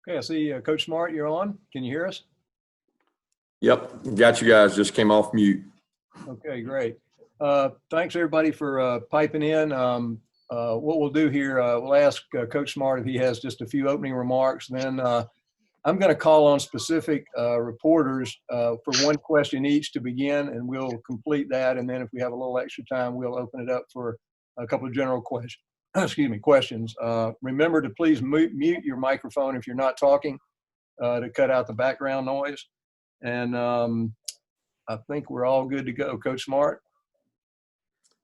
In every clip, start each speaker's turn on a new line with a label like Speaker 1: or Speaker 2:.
Speaker 1: Okay, I see Coach Smart, you're on. Can you hear us?
Speaker 2: Yep, got you guys. Just came off mute.
Speaker 1: Okay, great. Thanks everybody for piping in. What we'll do here, we'll ask Coach Smart if he has just a few opening remarks. Then I'm going to call on specific reporters for one question each to begin, and we'll complete that. And then if we have a little extra time, we'll open it up for a couple of general questions. Questions. Remember to please mute your microphone if you're not talking to cut out the background noise. And I think we're all good to go. Coach Smart?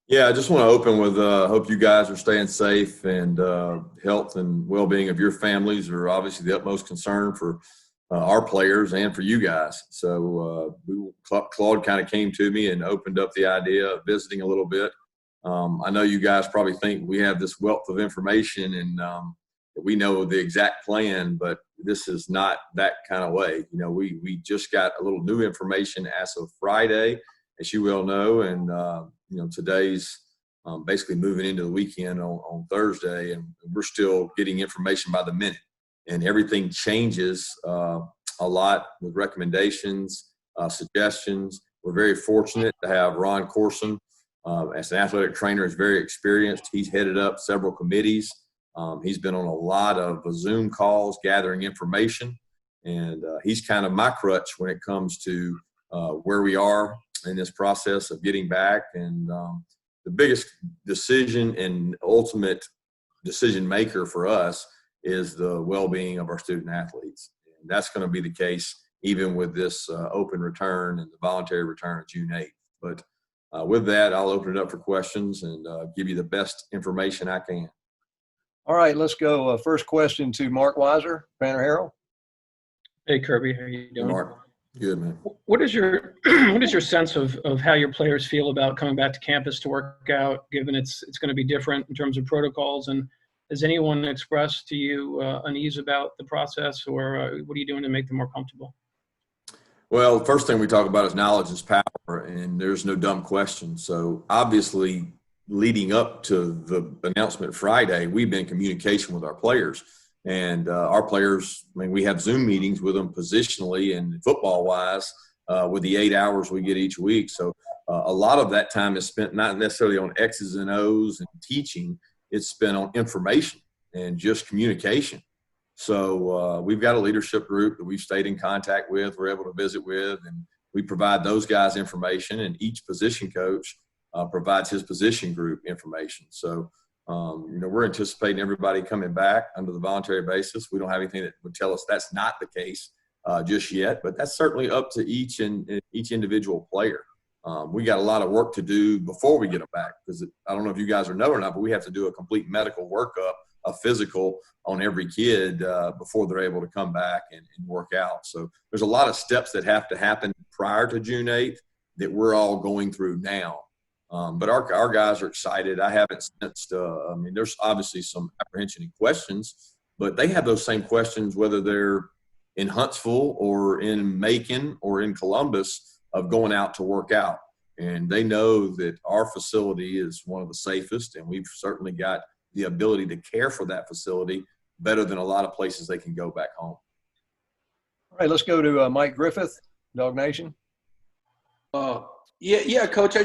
Speaker 2: Yeah, I just want to open with hope you guys are staying safe, and health and well-being of your families are obviously the utmost concern for our players and for you guys. So Claude kind of came to me and opened up the idea of visiting a little bit. I know you guys probably think we have this wealth of information and we know the exact plan, but this is not that kind of way. You know, we just got a little new information as of Friday, as you well know, and today's basically moving into the weekend on Thursday, and we're still getting information by the minute, and everything changes a lot with recommendations, suggestions. We're very fortunate to have Ron Corson as an athletic trainer. Is very experienced. He's headed up several committees. He's been on a lot of Zoom calls gathering information, and he's kind of my crutch when it comes to where we are in this process of getting back. And the biggest decision and ultimate decision maker for us is the well-being of our student athletes. And that's going to be the case even with this open return and the voluntary return of June 8th. But with that, I'll open it up for questions and give you the best information I can.
Speaker 1: All right, let's go. First question to Mark Weiser, Banner Herald.
Speaker 3: Hey, Kirby, how are you doing?
Speaker 2: Mark, good, man.
Speaker 3: What is your sense of how your players feel about coming back to campus to work out, given it's going to be different in terms of protocols? And has anyone expressed to you unease about the process, or what are you doing to make them more comfortable?
Speaker 2: Well, the first thing we talk about is knowledge is power, and there's no dumb question. So obviously, leading up to the announcement Friday, we've been in communication with our players. And our players, I mean, we have Zoom meetings with them positionally and football-wise with the 8 hours we get each week. So a lot of that time is spent not necessarily on X's and O's and teaching. It's spent on information and just communication. So we've got a leadership group that we've stayed in contact with, we're able to visit with, and we provide those guys information, and each position coach provides his position group information. So, we're anticipating everybody coming back under the voluntary basis. We don't have anything that would tell us that's not the case just yet, but that's certainly up to each individual player. We got a lot of work to do before we get them back, because I don't know if you guys know or not, but we have to do a complete medical workup, a physical on every kid before they're able to come back and work out. So there's a lot of steps that have to happen prior to June 8th that we're all going through now. But our guys are excited. I haven't sensed, there's obviously some apprehension and questions, but they have those same questions whether they're in Huntsville or in Macon or in Columbus of going out to work out. And they know that our facility is one of the safest, and we've certainly got the ability to care for that facility better than a lot of places they can go back home.
Speaker 1: All right, let's go to Mike Griffith, Dog Nation.
Speaker 4: Yeah, Coach.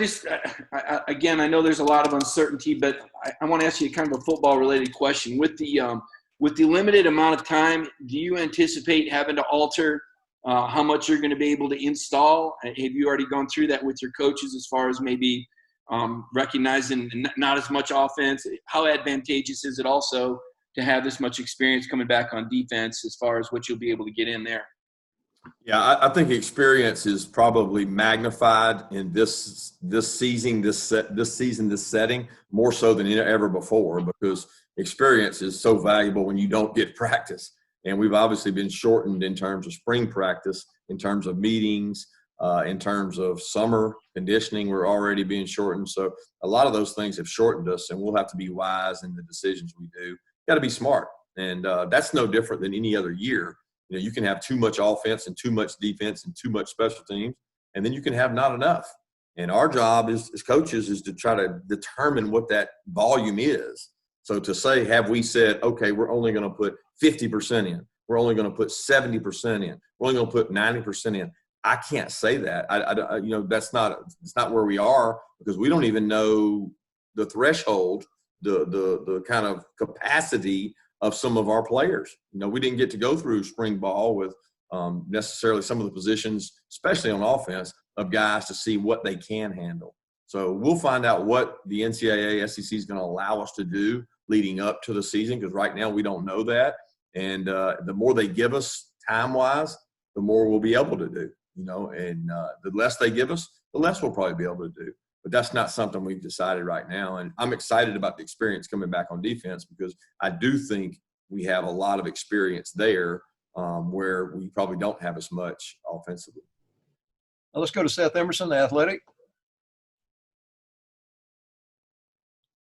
Speaker 4: Again, I know there's a lot of uncertainty, but I want to ask you kind of a football-related question. With the limited amount of time, do you anticipate having to alter how much you're going to be able to install? Have you already gone through that with your coaches as far as maybe recognizing not as much offense? How advantageous is it also to have this much experience coming back on defense as far as what you'll be able to get in there?
Speaker 2: Yeah, I think experience is probably magnified in this season, this setting, more so than ever before, because experience is so valuable when you don't get practice. And we've obviously been shortened in terms of spring practice, in terms of meetings, in terms of summer conditioning, we're already being shortened. So a lot of those things have shortened us, and we'll have to be wise in the decisions we do. Got to be smart. And that's no different than any other year. You know, you can have too much offense and too much defense and too much special teams, and then you can have not enough. And our job as coaches is to try to determine what that volume is. So to say, have we said, okay, we're only going to put 50% in, we're only going to put 70% in. We're only going to put 90% in. I can't say that. It's not where we are, because we don't even know the threshold, the kind of capacity of some of our players. We didn't get to go through spring ball with necessarily some of the positions, especially on offense, of guys to see what they can handle. So we'll find out what the NCAA, SEC is going to allow us to do leading up to the season, because right now we don't know that. And the more they give us time-wise, the more we'll be able to do, and the less they give us, the less we'll probably be able to do. But that's not something we've decided right now. And I'm excited about the experience coming back on defense, because I do think we have a lot of experience there where we probably don't have as much offensively.
Speaker 1: Now let's go to Seth Emerson, the Athletic.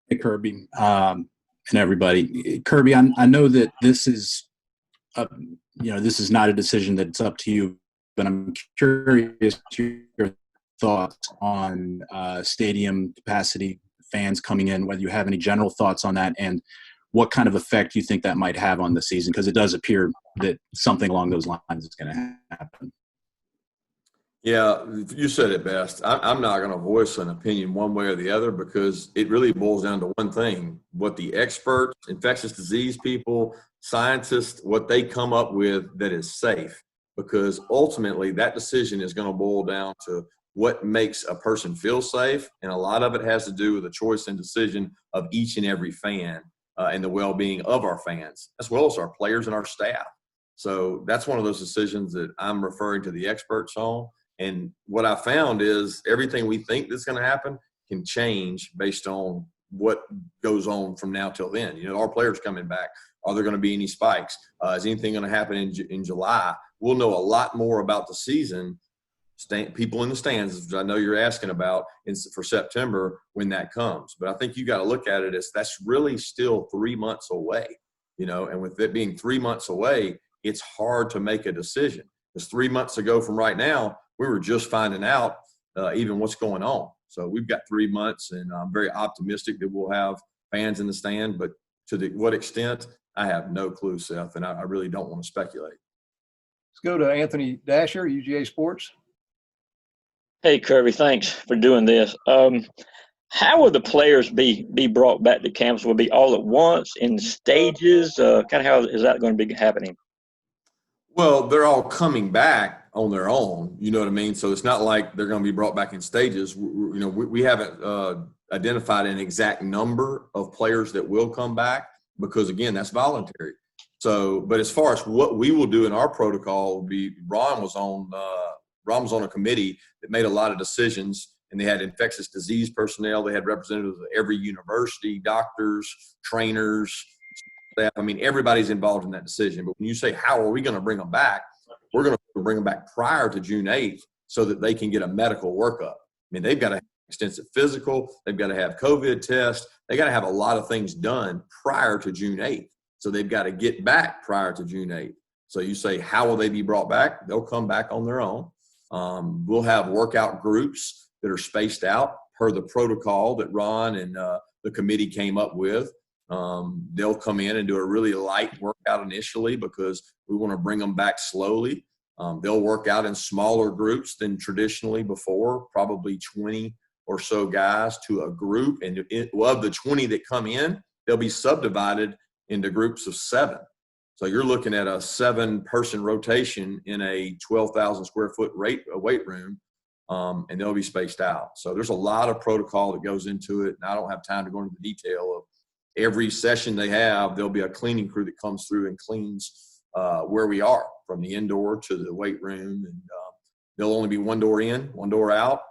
Speaker 5: Hey, Kirby, and everybody. Kirby, I know that this is, this is not a decision that's up to you, but I'm curious to your thoughts on stadium capacity, fans coming in, whether you have any general thoughts on that, and what kind of effect you think that might have on the season, because it does appear that something along those lines is going to happen.
Speaker 2: Yeah, you said it best. I'm not going to voice an opinion one way or the other, because it really boils down to one thing: what the experts, infectious disease people, scientists, what they come up with that is safe. Because ultimately that decision is going to boil down to what makes a person feel safe. And a lot of it has to do with the choice and decision of each and every fan and the well-being of our fans, as well as our players and our staff. So that's one of those decisions that I'm referring to the experts on. And what I found is everything we think that's going to happen can change based on what goes on from now till then. Our players coming back. Are there going to be any spikes? Is anything going to happen in July? We'll know a lot more about the season. People in the stands, which I know you're asking about, for September when that comes. But I think you got to look at it as that's really still 3 months away. And with it being 3 months away, it's hard to make a decision. Because 3 months ago from right now, we were just finding out even what's going on. So we've got 3 months, and I'm very optimistic that we'll have fans in the stand. But to what extent, I have no clue, Seth, and I really don't want to speculate.
Speaker 1: Let's go to Anthony Dasher, UGA Sports.
Speaker 6: Hey, Kirby, thanks for doing this. How will the players be brought back to campus? Will it be all at once, in stages? Kind of how is that going to be happening?
Speaker 2: Well, they're all coming back on their own. You know what I mean? So it's not like they're going to be brought back in stages. We haven't identified an exact number of players that will come back, because, again, that's voluntary. So, but as far as what we will do in our protocol, Ron was on a committee that made a lot of decisions, and they had infectious disease personnel. They had representatives of every university, doctors, trainers, staff. I mean, everybody's involved in that decision. But when you say, how are we going to bring them back? We're going to bring them back prior to June 8th so that they can get a medical workup. I mean, they've got to have extensive physical. They've got to have COVID tests. They got to have a lot of things done prior to June 8th. So they've got to get back prior to June 8th. So you say, how will they be brought back? They'll come back on their own. We'll have workout groups that are spaced out per the protocol that Ron and the committee came up with. They'll come in and do a really light workout initially, because we want to bring them back slowly. They'll work out in smaller groups than traditionally before, probably 20 or so guys to a group. And of the 20 that come in, they'll be subdivided into groups of 7. So you're looking at a 7-person rotation in a 12,000 square foot weight room, and they'll be spaced out. So there's a lot of protocol that goes into it, and I don't have time to go into the detail of every session they have. There'll be a cleaning crew that comes through and cleans where we are, from the indoor to the weight room, and there'll only be one door in, one door out.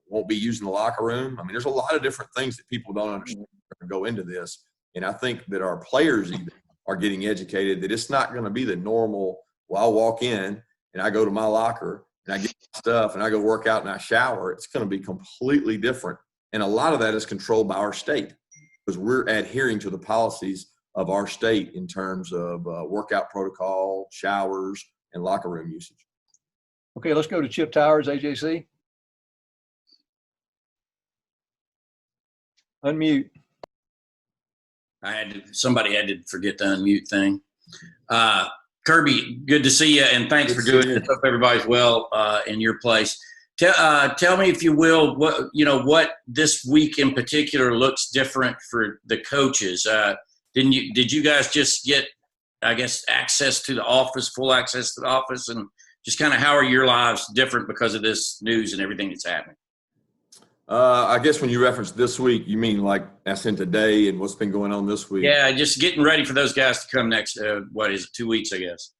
Speaker 2: Won't be using the locker room. I mean, there's a lot of different things that people don't understand go into this, and I think that our players even are getting educated that it's not going to be the normal, well, I'll walk in and I go to my locker and I get my stuff and I go work out and I shower. It's going to be completely different. And a lot of that is controlled by our state, because we're adhering to the policies of our state in terms of workout protocol, showers, and locker room usage.
Speaker 1: Okay, let's go to Chip Towers, AJC. Unmute.
Speaker 7: Somebody had to forget the unmute thing. Kirby, good to see you, and thanks for doing this. Hope everybody's well in your place. Tell me, if you will, what this week in particular looks different for the coaches. Did you guys just get, I guess, access to the office, full access to the office, and just kind of how are your lives different because of this news and everything that's happening?
Speaker 2: I guess when you reference this week, you mean like as in today and what's been going on this week?
Speaker 7: Yeah, just getting ready for those guys to come next, 2 weeks, I guess.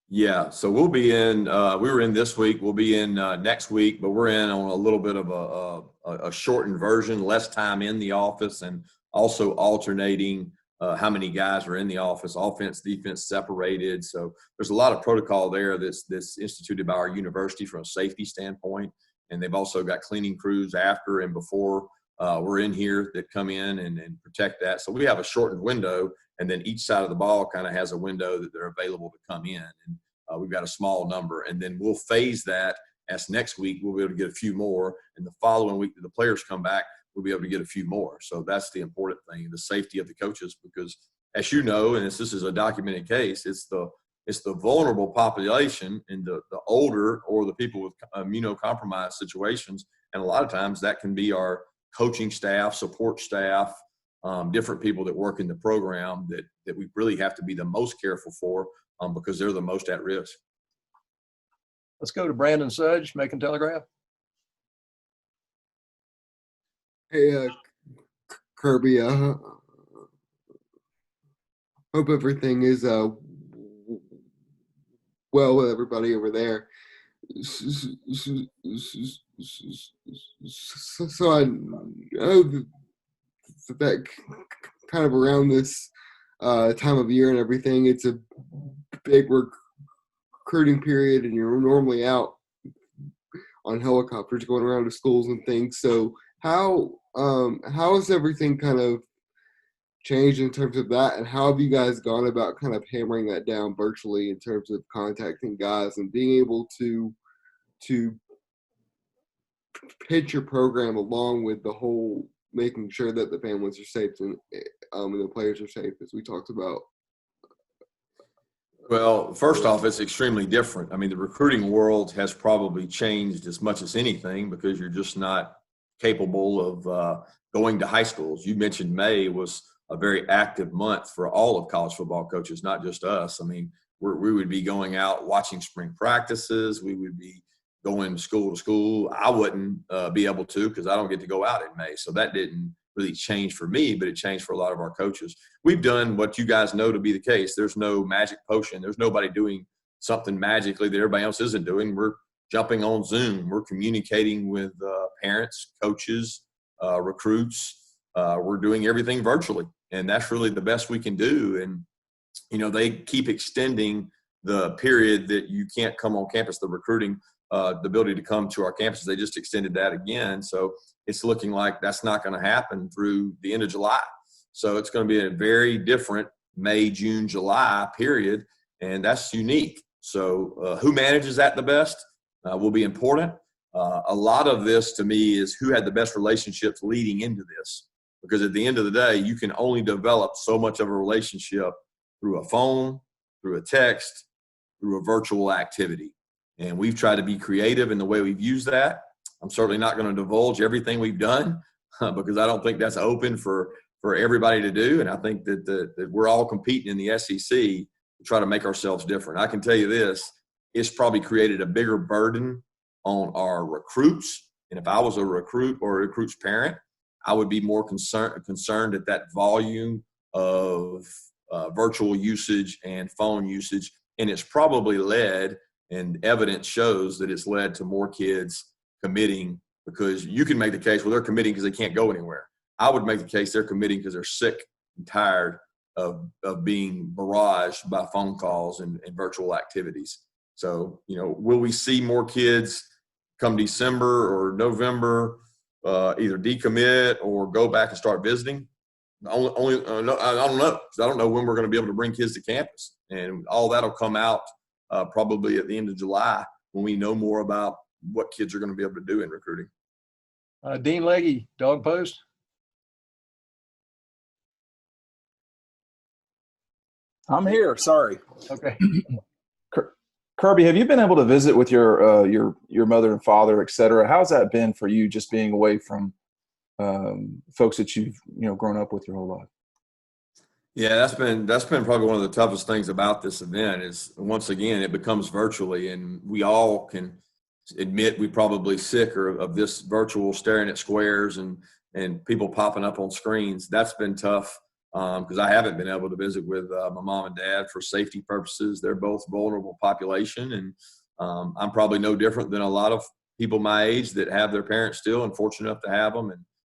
Speaker 2: Yeah, so we'll be in, we were in this week, we'll be in next week, but we're in on a little bit of a shortened version, less time in the office, and also alternating how many guys are in the office, offense, defense separated. So there's a lot of protocol there that's instituted by our university from a safety standpoint. And they've also got cleaning crews after and before we're in here that come in and protect that. So we have a shortened window, and then each side of the ball kind of has a window that they're available to come in. And we've got a small number. And then we'll phase that as next week we'll be able to get a few more. And the following week that the players come back, we'll be able to get a few more. So that's the important thing, the safety of the coaches, because as you know, and this is a documented case, it's the vulnerable population and the older or the people with immunocompromised situations. And a lot of times that can be our coaching staff, support staff, different people that work in the program that we really have to be the most careful for because they're the most at risk.
Speaker 1: Let's go to Brandon Sudge, Macon Telegraph.
Speaker 8: Hey, Kirby, hope everything is well with everybody over there. So I know that kind of around this time of year and everything, it's a big recruiting period, and you're normally out on helicopters going around to schools and things. So how has everything kind of changed in terms of that, and how have you guys gone about kind of hammering that down virtually in terms of contacting guys and being able to pitch your program along with the whole making sure that the families are safe and the players are safe, as we talked about?
Speaker 2: Well, first off, it's extremely different. I mean, the recruiting world has probably changed as much as anything because you're just not capable of going to high schools. You mentioned May was a very active month for all of college football coaches, not just us. I mean, we would be going out watching spring practices. We would be going school to school. I wouldn't be able to because I don't get to go out in May. So that didn't really change for me, but it changed for a lot of our coaches. We've done what you guys know to be the case. There's no magic potion. There's nobody doing something magically that everybody else isn't doing. We're jumping on Zoom. We're communicating with parents, coaches, recruits. We're doing everything virtually, and that's really the best we can do. And, you know, they keep extending the period that you can't come on campus, the recruiting, the ability to come to our campuses. They just extended that again. So it's looking like that's not going to happen through the end of July. So it's going to be a very different May, June, July period, and that's unique. So who manages that the best will be important. A lot of this to me is who had the best relationships leading into this, because at the end of the day, you can only develop so much of a relationship through a phone, through a text, through a virtual activity. And we've tried to be creative in the way we've used that. I'm certainly not going to divulge everything we've done because I don't think that's open for everybody to do. And I think that we're all competing in the SEC to try to make ourselves different. I can tell you this, it's probably created a bigger burden on our recruits. And if I was a recruit or a recruit's parent, I would be more concerned at that volume of virtual usage and phone usage. And it's probably led, and evidence shows that it's led to more kids committing, because you can make the case, well, they're committing because they can't go anywhere. I would make the case they're committing because they're sick and tired of being barraged by phone calls and virtual activities. So, you know, will we see more kids come December or November either decommit or go back and start visiting? I don't know, because I don't know when we're going to be able to bring kids to campus. And all that'll come out probably at the end of July when we know more about what kids are going to be able to do in recruiting.
Speaker 1: Dean Legge, Dog Post.
Speaker 9: I'm here. Sorry.
Speaker 1: Okay.
Speaker 9: Kirby, have you been able to visit with your mother and father, et cetera? How's that been for you, just being away from folks that you've grown up with your whole life?
Speaker 2: Yeah, that's been probably one of the toughest things about this event is, once again, it becomes virtually, and we all can admit we probably sick of this virtual staring at squares and people popping up on screens. That's been tough because I haven't been able to visit with my mom and dad for safety purposes. They're both vulnerable population, and I'm probably no different than a lot of people my age that have their parents still and fortunate enough to have them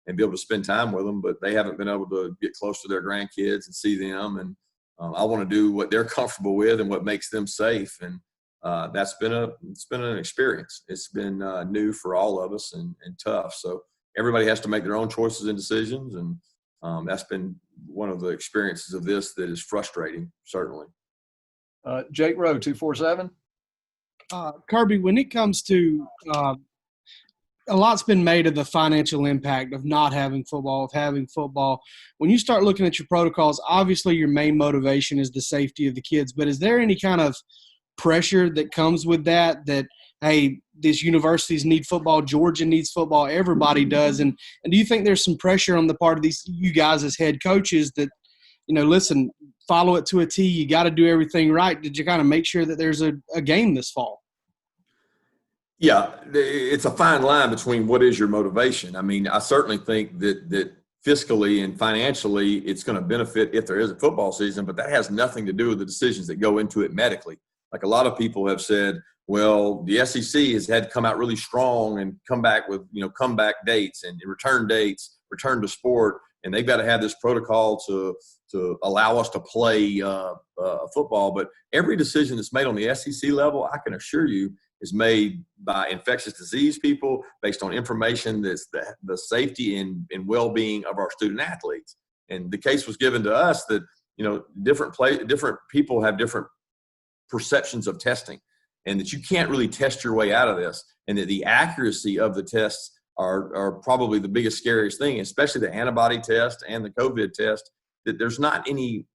Speaker 2: and be able to spend time with them, but they haven't been able to get close to their grandkids and see them. And I want to do what they're comfortable with and what makes them safe. And it's been an experience. It's been new for all of us and tough. So everybody has to make their own choices and decisions. And that's been one of the experiences of this that is frustrating, certainly.
Speaker 1: Jake Rowe, 247.
Speaker 10: Kirby, when it comes to a lot's been made of the financial impact of not having football, of having football. When you start looking at your protocols, obviously your main motivation is the safety of the kids, but is there any kind of pressure that comes with that, hey, these universities need football, Georgia needs football, everybody does, and do you think there's some pressure on the part of you guys as head coaches that, listen, follow it to a T, you got to do everything right? Did you kind of make sure that there's a game this fall?
Speaker 2: Yeah, it's a fine line between what is your motivation. I mean, I certainly think that fiscally and financially it's going to benefit if there is a football season, but that has nothing to do with the decisions that go into it medically. Like a lot of people have said, well, the SEC has had to come out really strong and come back with, comeback dates and return dates, return to sport, and they've got to have this protocol to allow us to play football. But every decision that's made on the SEC level, I can assure you, is made by infectious disease people based on information that's the safety and well-being of our student athletes. And the case was given to us that, different people have different perceptions of testing, and that you can't really test your way out of this, and that the accuracy of the tests are probably the biggest, scariest thing, especially the antibody test and the COVID test, that there's not any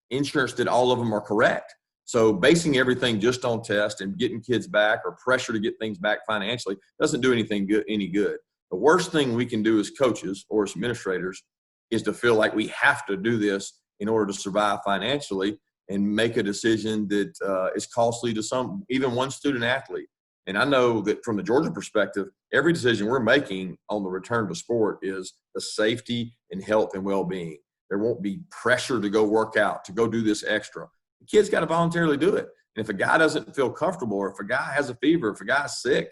Speaker 2: insurance that all of them are correct. So basing everything just on test and getting kids back or pressure to get things back financially doesn't do any good. The worst thing we can do as coaches or as administrators is to feel like we have to do this in order to survive financially and make a decision that is costly to even one student athlete. And I know that from the Georgia perspective, every decision we're making on the return to sport is the safety and health and well-being. There won't be pressure to go work out, to go do this extra. The kid's got to voluntarily do it. And if a guy doesn't feel comfortable, or if a guy has a fever, if a guy's sick,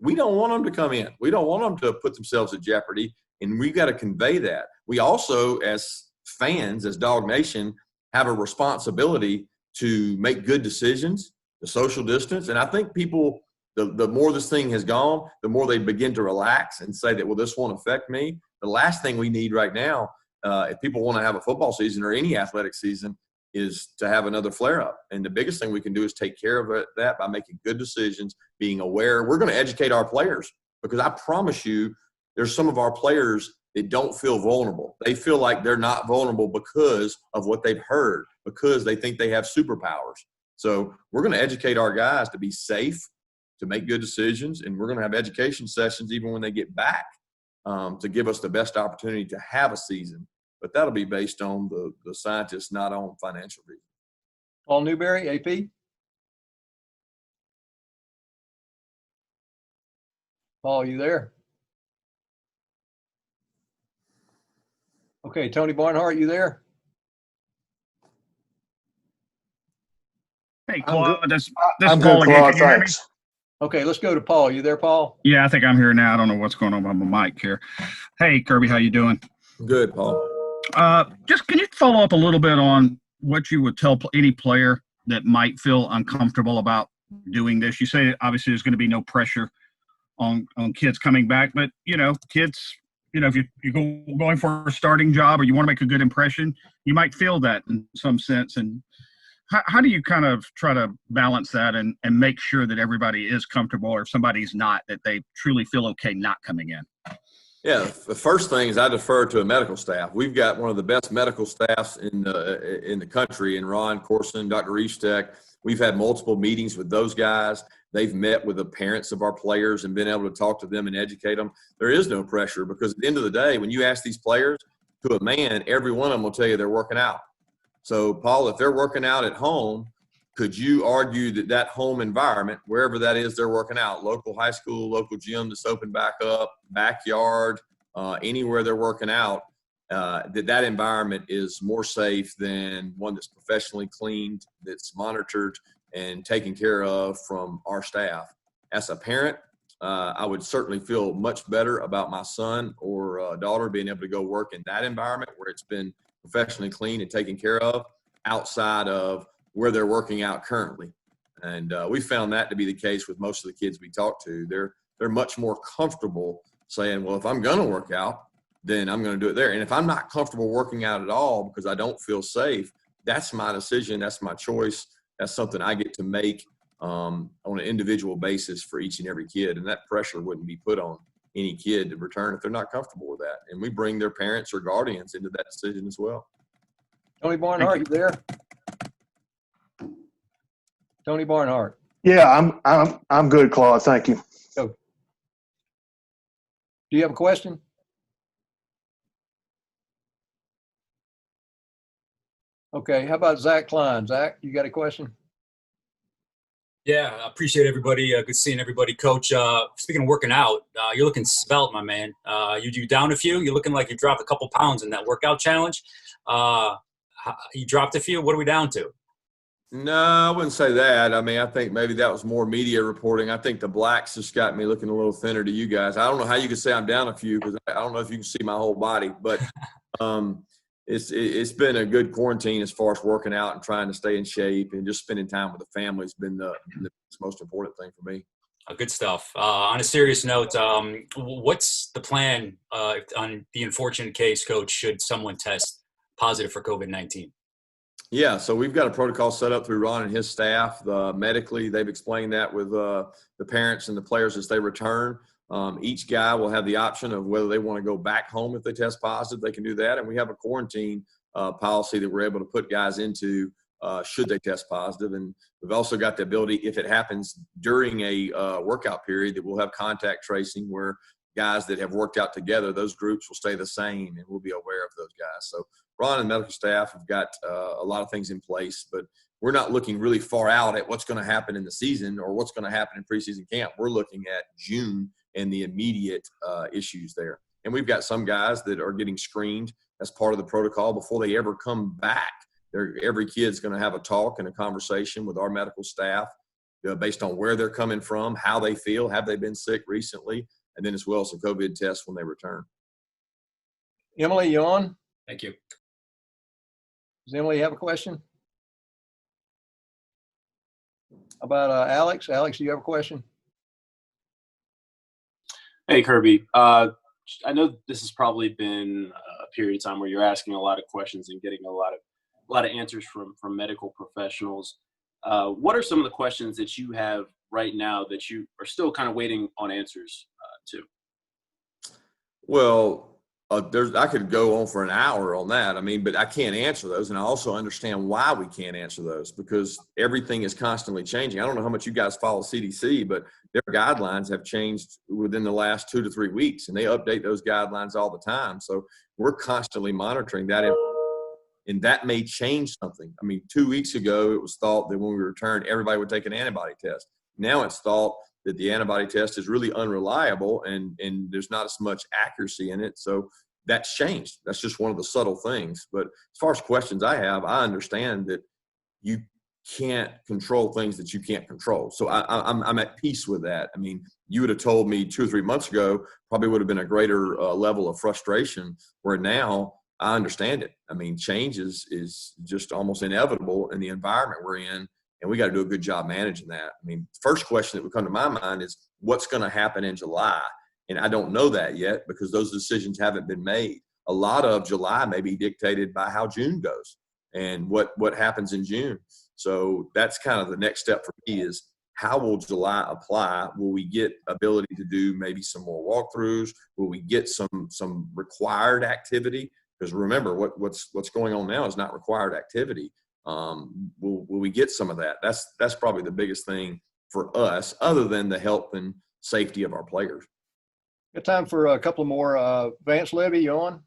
Speaker 2: we don't want them to come in. We don't want them to put themselves at jeopardy, and we've got to convey that. We also, as fans, as Dog Nation, have a responsibility to make good decisions, to social distance. And I think people, the more this thing has gone, the more they begin to relax and say that, well, this won't affect me. The last thing we need right now, if people want to have a football season or any athletic season, is to have another flare-up. And the biggest thing we can do is take care of that by making good decisions, being aware. We're going to educate our players, because I promise you there's some of our players that don't feel vulnerable. They feel like they're not vulnerable because of what they've heard, because they think they have superpowers. So we're going to educate our guys to be safe, to make good decisions, and we're going to have education sessions even when they get back to give us the best opportunity to have a season. But that'll be based on the scientists, not on financial reasons.
Speaker 1: Paul Newberry, AP. Paul, you there? Okay, Tony Barnhart, you there?
Speaker 11: Hey, Claude, this
Speaker 12: I'm
Speaker 11: Paul
Speaker 12: good,
Speaker 11: again.
Speaker 12: Claude.
Speaker 11: Can you hear me?
Speaker 12: Thanks.
Speaker 1: Okay, let's go to Paul. You there, Paul?
Speaker 11: Yeah, I think I'm here now. I don't know what's going on with my mic here. Hey, Kirby, how you doing?
Speaker 2: Good, Paul.
Speaker 11: Just can you follow up a little bit on what you would tell any player that might feel uncomfortable about doing this? You say obviously there's going to be no pressure on kids coming back, but kids, if you're going for a starting job or you want to make a good impression, you might feel that in some sense. And how do you kind of try to balance that and make sure that everybody is comfortable, or if somebody's not, that they truly feel okay not coming in?
Speaker 2: Yeah, the first thing is I defer to a medical staff. We've got one of the best medical staffs in the country, in Ron Corson, Dr. Reestek. We've had multiple meetings with those guys. They've met with the parents of our players and been able to talk to them and educate them. There is no pressure because at the end of the day, when you ask these players to a man, every one of them will tell you they're working out. So, Paul, if they're working out at home, could you argue that that home environment, wherever that is they're working out, local high school, local gym that's open back up, backyard, anywhere they're working out, that environment is more safe than one that's professionally cleaned, that's monitored and taken care of from our staff? As a parent, I would certainly feel much better about my son or daughter being able to go work in that environment where it's been professionally cleaned and taken care of outside of where they're working out currently. And we found that to be the case with most of the kids we talk to. They're much more comfortable saying, well, if I'm going to work out, then I'm going to do it there. And if I'm not comfortable working out at all because I don't feel safe, that's my decision. That's my choice. That's something I get to make on an individual basis for each and every kid. And that pressure wouldn't be put on any kid to return if they're not comfortable with that. And we bring their parents or guardians into that decision as well.
Speaker 1: Tony Barnhart, you there? Tony Barnhart.
Speaker 12: Yeah, I'm good, Claude. Thank you.
Speaker 1: Go. Do you have a question? Okay, how about Zack Kline? Zack, you got a question?
Speaker 13: Yeah, I appreciate everybody. Good seeing everybody, Coach. Speaking of working out, you're looking svelte, my man. You down a few? You're looking like you dropped a couple pounds in that workout challenge. You dropped a few. What are we down to?
Speaker 2: No, I wouldn't say that. I mean, I think maybe that was more media reporting. I think the blacks just got me looking a little thinner to you guys. I don't know how you could say I'm down a few because I don't know if you can see my whole body, but it's been a good quarantine as far as working out and trying to stay in shape, and just spending time with the family has been the most important thing for me.
Speaker 13: Good stuff. On a serious note, what's the plan on the unfortunate case, Coach, should someone test positive for COVID-19?
Speaker 2: Yeah, so we've got a protocol set up through Ron and his staff. Medically, they've explained that with the parents and the players as they return. Each guy will have the option of whether they want to go back home if they test positive. They can do that, and we have a quarantine policy that we're able to put guys into should they test positive. And we've also got the ability, if it happens during a workout period, that we'll have contact tracing where guys that have worked out together, those groups will stay the same, and we'll be aware of those guys. So Ron and medical staff have got a lot of things in place, but we're not looking really far out at what's going to happen in the season or what's going to happen in preseason camp. We're looking at June and the immediate issues there. And we've got some guys that are getting screened as part of the protocol before they ever come back. Every kid's going to have a talk and a conversation with our medical staff based on where they're coming from, how they feel, have they been sick recently, and then as well as a COVID test when they return.
Speaker 1: Emily, you on?
Speaker 13: Thank you.
Speaker 1: Does Emily have a question? How about Alex? Alex, do you have a question?
Speaker 14: Hey, Kirby. I know this has probably been a period of time where you're asking a lot of questions and getting a lot of answers from medical professionals. What are some of the questions that you have right now that you are still kind of waiting on answers to?
Speaker 2: Well, I could go on for an hour on that. I mean, but I can't answer those. And I also understand why we can't answer those, because everything is constantly changing. I don't know how much you guys follow CDC, but their guidelines have changed within the last 2 to 3 weeks, and they update those guidelines all the time. So we're constantly monitoring that. And that may change something. I mean, 2 weeks ago, it was thought that when we returned, everybody would take an antibody test. Now it's thought that the antibody test is really unreliable and there's not as much accuracy in it. So that's changed. That's just one of the subtle things. But as far as questions I have, I understand that you can't control things that you can't control. So I'm at peace with that. I mean, you would have told me 2 or 3 months ago, probably would have been a greater level of frustration, where now I understand it. I mean, change is just almost inevitable in the environment we're in, and we got to do a good job managing that. I mean, the first question that would come to my mind is what's going to happen in July? And I don't know that yet because those decisions haven't been made. A lot of July may be dictated by how June goes and what happens in June. So that's kind of the next step for me is how will July apply? Will we get ability to do maybe some more walkthroughs? Will we get some required activity? Because remember, what's going on now is not required activity. Will we get some of that? That's probably the biggest thing for us, other than the health and safety of our players.
Speaker 1: Got time for a couple more. Vance Levy, you on?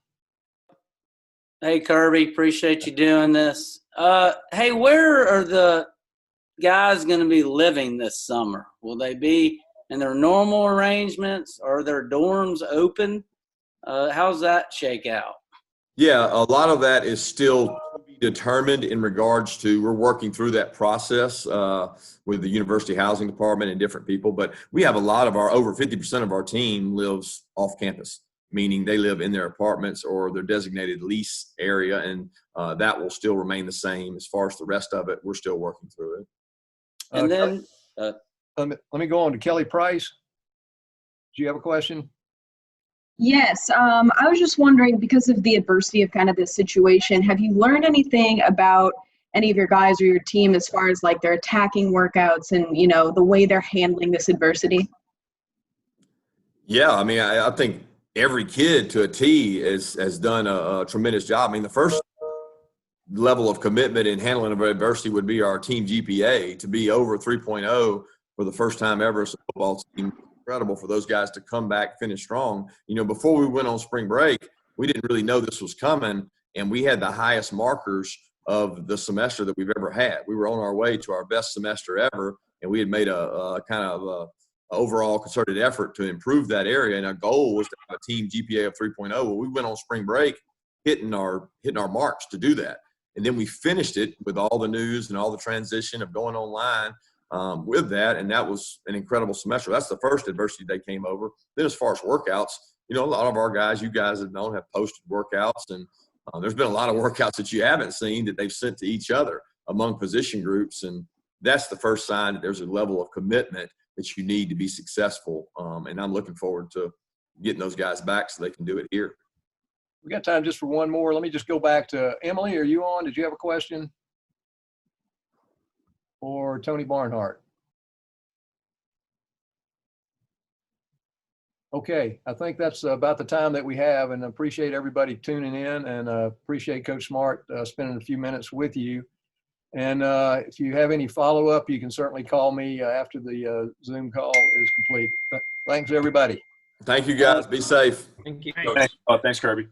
Speaker 15: Hey, Kirby, appreciate you doing this. Hey, where are the guys going to be living this summer? Will they be in their normal arrangements? Are their dorms open? How's that shake out?
Speaker 2: Yeah, a lot of that is still to be determined in regards to, we're working through that process with the University Housing Department and different people. But we have a lot of over 50% of our team lives off campus, meaning they live in their apartments or their designated lease area. And that will still remain the same. As far as the rest of it, we're still working through it.
Speaker 15: And then
Speaker 1: let me go on to Kelly Price. Do you have a question?
Speaker 16: Yes, I was just wondering, because of the adversity of kind of this situation, have you learned anything about any of your guys or your team as far as like their attacking workouts and, you know, the way they're handling this adversity?
Speaker 2: Yeah, I mean, I think every kid to a T has done a tremendous job. I mean, the first level of commitment in handling of adversity would be our team GPA. To be over 3.0 for the first time ever as a football team, incredible for those guys to come back, finish strong. You know, before we went on spring break, we didn't really know this was coming, and we had the highest markers of the semester that we've ever had. We were on our way to our best semester ever, and we had made a kind of a overall concerted effort to improve that area, and our goal was to have a team GPA of 3.0. Well, we went on spring break hitting our marks to do that, and then we finished it with all the news and all the transition of going online with that, and that was an incredible semester. That's the first adversity they came over. Then as far as workouts, you know, a lot of our guys, you guys have known, have posted workouts, and there's been a lot of workouts that you haven't seen that they've sent to each other among position groups, and that's the first sign that there's a level of commitment that you need to be successful, and I'm looking forward to getting those guys back so they can do it here.
Speaker 1: We got time just for one more. Let me just go back to Emily. Are you on? Did you have a question? Or Tony Barnhart? Okay, I think that's about the time that we have, and appreciate everybody tuning in, and appreciate Coach Smart spending a few minutes with you. And if you have any follow-up, you can certainly call me after the Zoom call is complete. Thanks, everybody.
Speaker 2: Thank you, guys. Be safe.
Speaker 3: Thank you.
Speaker 14: Thanks, Kirby.